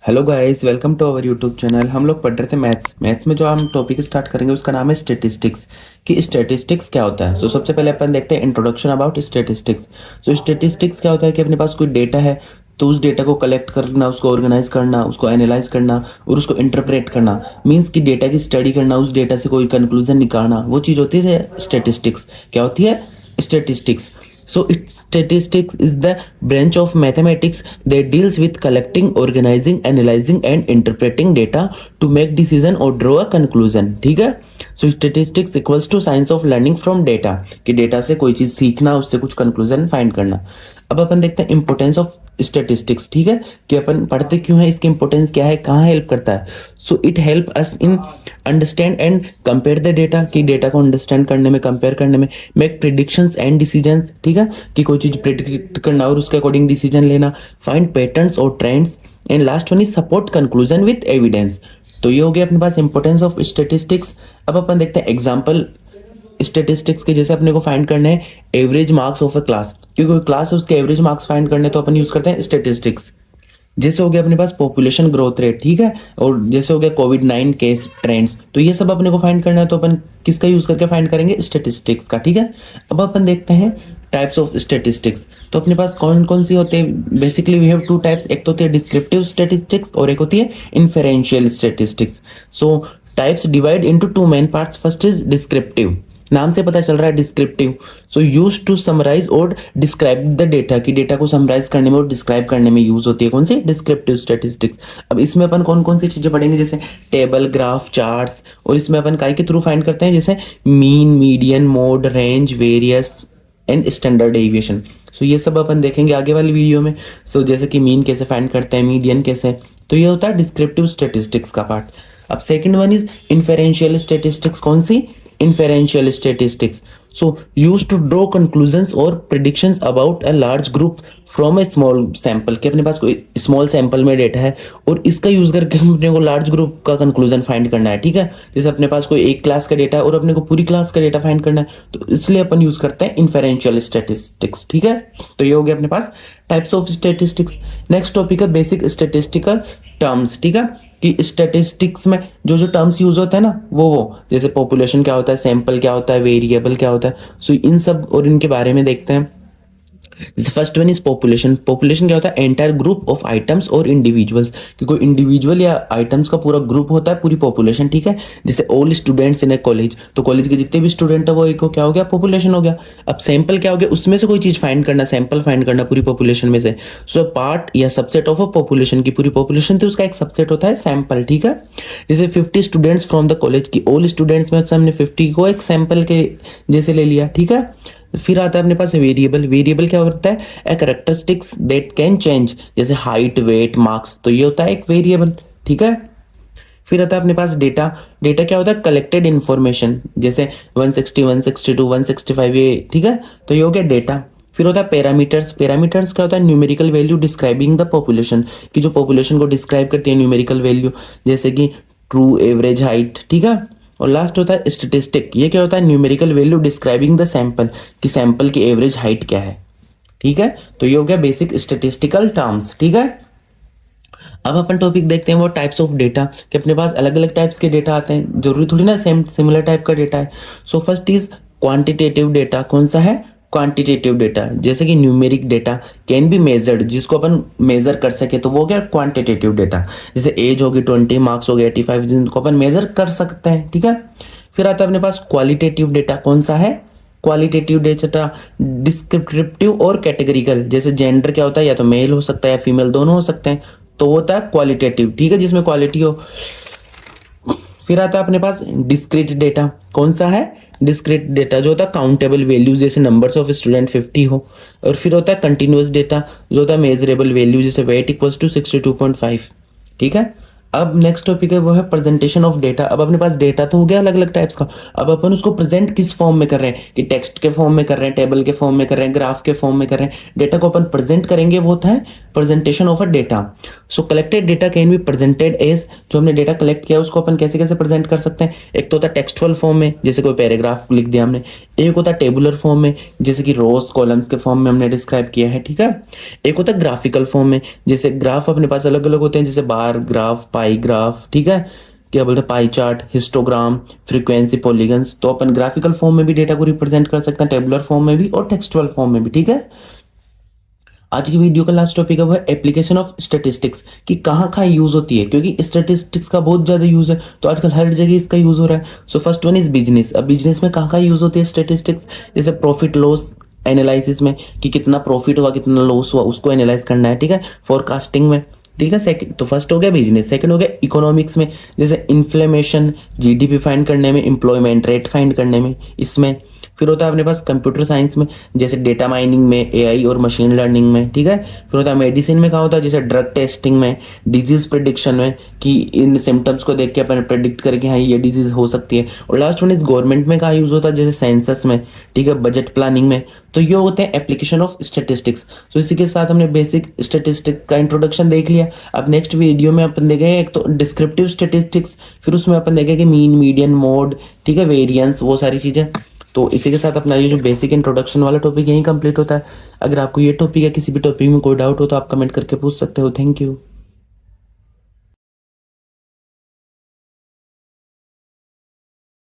Hello guys, welcome to our YouTube channel. हम लोग पढ़ रहे थे मैथ्स में जो हम टॉपिक स्टार्ट करेंगे उसका नाम है स्टैटिस्टिक्स। कि स्टैटिस्टिक्स क्या होता है। तो सबसे पहले अपन देखते हैं इंट्रोडक्शन अबाउट स्टैटिस्टिक्स। तो स्टैटिस्टिक्स क्या होता है कि अपने पास कोई डेटा है, तो उस डेटा को कलेक्ट करना, उसको ऑर्गेनाइज करना, उसको एनालाइज करना और उसको इंटरप्रेट करना। मीन्स कि डेटा की स्टडी करना, उस डेटा से कोई कंक्लूजन निकालना, वो चीज़ होती है स्टैटिस्टिक्स। क्या होती है? Statistics. So statistics is the branch of mathematics that deals with collecting, organizing, analyzing and interpreting data to make decision or draw a conclusion। ठीक है। So statistics equals to science of learning from data, कि data से कोई चीज सीखना, उससे कुछ conclusion find करना। अब अपन देखते हैं इंपोर्टेंस ऑफ स्टेटिस्टिक्स। ठीक है, कि अपन पढ़ते क्यों है, इसकी इंपोर्टेंस क्या है, कहाँ हेल्प करता है। So it help us in understand and compare the data, कि डेटा को अंडरस्टैंड करने में, कंपेयर करने में। Make predictions and decisions. ठीक है, कि कोई चीज प्रिडिक्ट करना और उसके अकॉर्डिंग डिसीजन लेना। फाइंड पैटर्न्स और trends. And last one is support conclusion with evidence. तो ये हो गया अपने पास इंपोर्टेंस ऑफ स्टेटिस्टिक्स। अब अपन देखते हैं एग्जाम्पल स्टेटिस्टिक्स के। जैसे अपने को फाइंड करने हैं average marks of a class, क्योंकि कोई क्लास है उसके एवरेज मार्क्स फाइंड करने, तो अपन यूज करते हैं स्टेटिस्टिक्स। जैसे हो गया अपने पास पॉपुलेशन ग्रोथ रेट। ठीक है, और जैसे हो गया कोविड-19 केस ट्रेंड्स, तो ये सब अपने को फाइंड करना है, तो अपन किसका यूज करके फाइंड करेंगे? स्टेटिस्टिक्स का। ठीक है, अब अपन देखते हैं टाइप्स ऑफ स्टेटिस्टिक्स। तो अपने पास कौन कौन सी होते हैं? Basically we have two types. एक तो होती है डिस्क्रिप्टिव स्टेटिस्टिक्स और एक होती है inferential statistics. So types divide into two main parts. First is descriptive, नाम से पता चल रहा है descriptive. So use to summarise और डिस्क्राइब द डेटा, की डेटा को समराइज करने में और डिस्क्राइब करने में यूज होती है कौन सी? Descriptive statistics. अब इसमें अपन कौन कौन सी चीजें पढ़ेंगे? जैसे टेबल, ग्राफ, चार्ट्स। और इसमें अपन काय के थ्रू फाइंड करते हैं? जैसे mean, median, mode, range, variance and standard deviation. So ये सब अपन देखेंगे आगे वाली वीडियो में। सो जैसे कि मीन कैसे फाइंड करते हैं, मीडियन कैसे। तो ये होता है डिस्क्रिप्टिव स्टैटिस्टिक्स का पार्ट। अब सेकंड वन इज इन्फेरेंशियल स्टैटिस्टिक्स। कौन सी? inferential statistics, so used to draw conclusions or predictions about a large group from a small sample। कि अपने पास कोई स्मॉल सैंपल में डेटा है और इसका यूज करके अपने को लार्ज ग्रुप का कंक्लूजन फाइंड करना है। ठीक है, जैसे अपने पास कोई एक क्लास का डेटा है और अपने को पूरी क्लास का डेटा फाइंड करना है, तो इसलिए अपन यूज करते हैं इन्फेरेंशियल स्टैटिस्टिक्स। ठीक है, तो ये हो गया अपने पास types of statistics. Next topic है बेसिक स्टैटिस्टिकल टर्म्स। ठीक है, कि स्टैटिस्टिक्स में जो जो टर्म्स यूज होते हैं ना, वो जैसे पॉपुलेशन क्या होता है, सैंपल क्या होता है, वेरिएबल क्या होता है। सो इन सब और इनके बारे में देखते हैं। First one is population. Population क्या होता है? एंटायर ग्रुप ऑफ आइटम्स और इंडिविजुअल्स, कि कोई इंडिविजुअल या आइटम्स का पूरा ग्रुप होता है, पूरी पॉपुलेशन। ठीक है, जैसे all students in A college, तो कॉलेज के जितने भी स्टूडेंट है वो एक क्या हो गया? पॉपुलेशन हो गया। अब सैंपल क्या हो गया? उसमें से कोई चीज फाइंड करना, सैंपल फाइंड करना पूरी पॉपुलेशन में से। सो पार्ट या सबसेट ऑफ अ पॉपुलेशन, की पूरी पॉपुलेशन थी उसका एक सबसेट होता है सैंपल। ठीक है, जैसे 50 स्टूडेंट्स फ्रॉम द कॉलेज, की ऑल स्टूडेंट्स में हमने 50 को एक सैंपल के जैसे ले लिया। ठीक है, फिर आता है अपने पास वेरिएबल। वेरिएबल क्या होता है? ए कैरेक्टरिस्टिक्स दैट कैन चेंज, जैसे हाइट, वेट, मार्क्स, तो ये होता है एक वेरिएबल। ठीक है, फिर आता है अपने पास डेटा। डेटा क्या होता है? कलेक्टेड इंफॉर्मेशन, जैसे 160, 162, 165 ये। ठीक है, तो ये हो गया डेटा। फिर होता है पैरामीटर्स। पैरामीटर्स क्या होता है? Numerical value describing the population, की जो पॉपुलेशन को डिस्क्राइब करती है न्यूमेरिकल वैल्यू, जैसे कि ट्रू, एवरेज, हाइट। ठीक है, और लास्ट होता है स्टेटिस्टिक। ये क्या होता है? Numerical value describing the sample, कि सैंपल की एवरेज हाइट क्या है। ठीक है, तो ये हो गया बेसिक स्टेटिस्टिकल टर्म्स। ठीक है, अब अपन टॉपिक देखते हैं वो टाइप्स ऑफ डेटा, कि अपने पास अलग अलग टाइप्स के डेटा आते हैं, जरूरी थोड़ी ना सेम सिमिलर टाइप का डेटा है। So first is quantitative data. कौन सा है? Quantitative data. जैसे कि numeric data can be measured, जिसको अपन मेजर कर सके, तो वो क्या? Quantitative data. जैसे एज होगी 20, मार्क्स हो गए 85, जिनको अपन मेजर कर सकते हैं। ठीक है, फिर आता है अपने पास क्वालिटेटिव डेटा। कौन सा है? Qualitative data. डिस्क्रिप्टिव और कैटेगरिकल, जैसे जेंडर क्या होता है? या तो मेल हो सकता है या फीमेल, दोनों हो सकते हैं, तो वो होता है क्वालिटेटिव। ठीक है, जिसमें क्वालिटी हो। फिर आता है अपने पास डिस्क्रीट डेटा। कौन सा है? डिस्क्रीट डेटा जो होता है काउंटेबल वैल्यूज, जैसे नंबर्स ऑफ स्टूडेंट 50 हो। और फिर होता है कंटिन्यूअस डेटा, जो होता है मेजरेबल वैल्यू, जैसे वेट इक्वल्स टू 62.5। ठीक है, अब नेक्स्ट टॉपिक है वो है प्रेजेंटेशन ऑफ डेटा। अब अपने पास डेटा तो हो गया अलग अलग टाइप्स का, अब अपन उसको प्रेजेंट किस फॉर्म में कर रहे हैं, कि टेक्स्ट के फॉर्म में कर रहे हैं, टेबल के फॉर्म में कर रहे हैं, ग्राफ के फॉर्म में कर रहे हैं। डेटा को अपन प्रेजेंट करेंगे वो होता है presentation of a data. So collected data can be presented as, जो हमने डेटा कलेक्ट किया उसको अपन कैसे कैसे प्रेजेंट कर सकते हैं। एक तो होता है टेक्सचुअल फॉर्म में, जैसे कोई पैराग्राफ लिख दिया हमने। एक होता है टेबुलर फॉर्म में, जैसे कि रोज कॉलम्स के फॉर्म में हमने डिस्क्राइब किया है, ठीक है। एक होता है ग्राफिकल फॉर्म में, जैसे ग्राफ अपने पास अलग अलग होते हैं, जैसे बार ग्राफ, पाई ग्राफ, ठीक है, क्या बोलते हैं, pie chart, histogram, frequency, polygons. तो अपन ग्राफिकल फॉर्म में भी डेटा को रिप्रेजेंट कर सकते हैं, टेबुलर फॉर्म में भी और टेक्सचुअल फॉर्म में भी, ठीक है। आज की वीडियो का लास्ट टॉपिक है वो है एप्लीकेशन ऑफ स्टैटिस्टिक्स, कि कहाँ कहाँ यूज होती है, क्योंकि स्टैटिस्टिक्स का बहुत ज्यादा यूज है, तो आजकल हर जगह इसका यूज हो रहा है। So first one is business. अब बिजनेस में कहाँ कहाँ यूज होती है स्टैटिस्टिक्स, जैसे प्रॉफिट लॉस एनालिसिस में, कि कितना प्रॉफिट हुआ कितना लॉस हुआ उसको एनालाइज करना है, ठीक है, फोरकास्टिंग में, ठीक है। सेकंड तो फर्स्ट हो गया बिजनेस, सेकंड हो गया इकोनॉमिक्स में, जैसे इन्फ्लेमेशन, जीडीपी फाइंड करने में, एम्प्लॉयमेंट रेट फाइंड करने में, इसमें। फिर होता है अपने पास कंप्यूटर साइंस में, जैसे डेटा माइनिंग में, एआई और मशीन लर्निंग में, ठीक है। फिर होता है मेडिसिन में, कहाँ होता है, जैसे ड्रग टेस्टिंग में, डिजीज प्रिडिक्शन में, कि इन सिम्टम्स को देख के अपन प्रिडिक्ट करके हाँ ये डिजीज हो सकती है। और लास्ट वन इज गवर्नमेंट में कहाँ यूज होता है, जैसे सेंसस में, ठीक है, बजट प्लानिंग में। तो ये होते हैं एप्लीकेशन ऑफ स्टैटिस्टिक्स। तो इसी के साथ हमने बेसिक स्टैटिस्टिक का इंट्रोडक्शन देख लिया। अब नेक्स्ट वीडियो में अपन देखेंगे एक तो डिस्क्रिप्टिव स्टैटिस्टिक्स, फिर उसमें अपन देखेंगे मीन, मीडियन, मोड, ठीक है, वेरिएंस, वो सारी चीजें। तो इसी के साथ अपना ये जो बेसिक इंट्रोडक्शन वाला टॉपिक यहीं कंप्लीट होता है। अगर आपको ये टॉपिक या किसी भी टॉपिक में कोई डाउट हो तो आप कमेंट करके पूछ सकते हो। Thank you.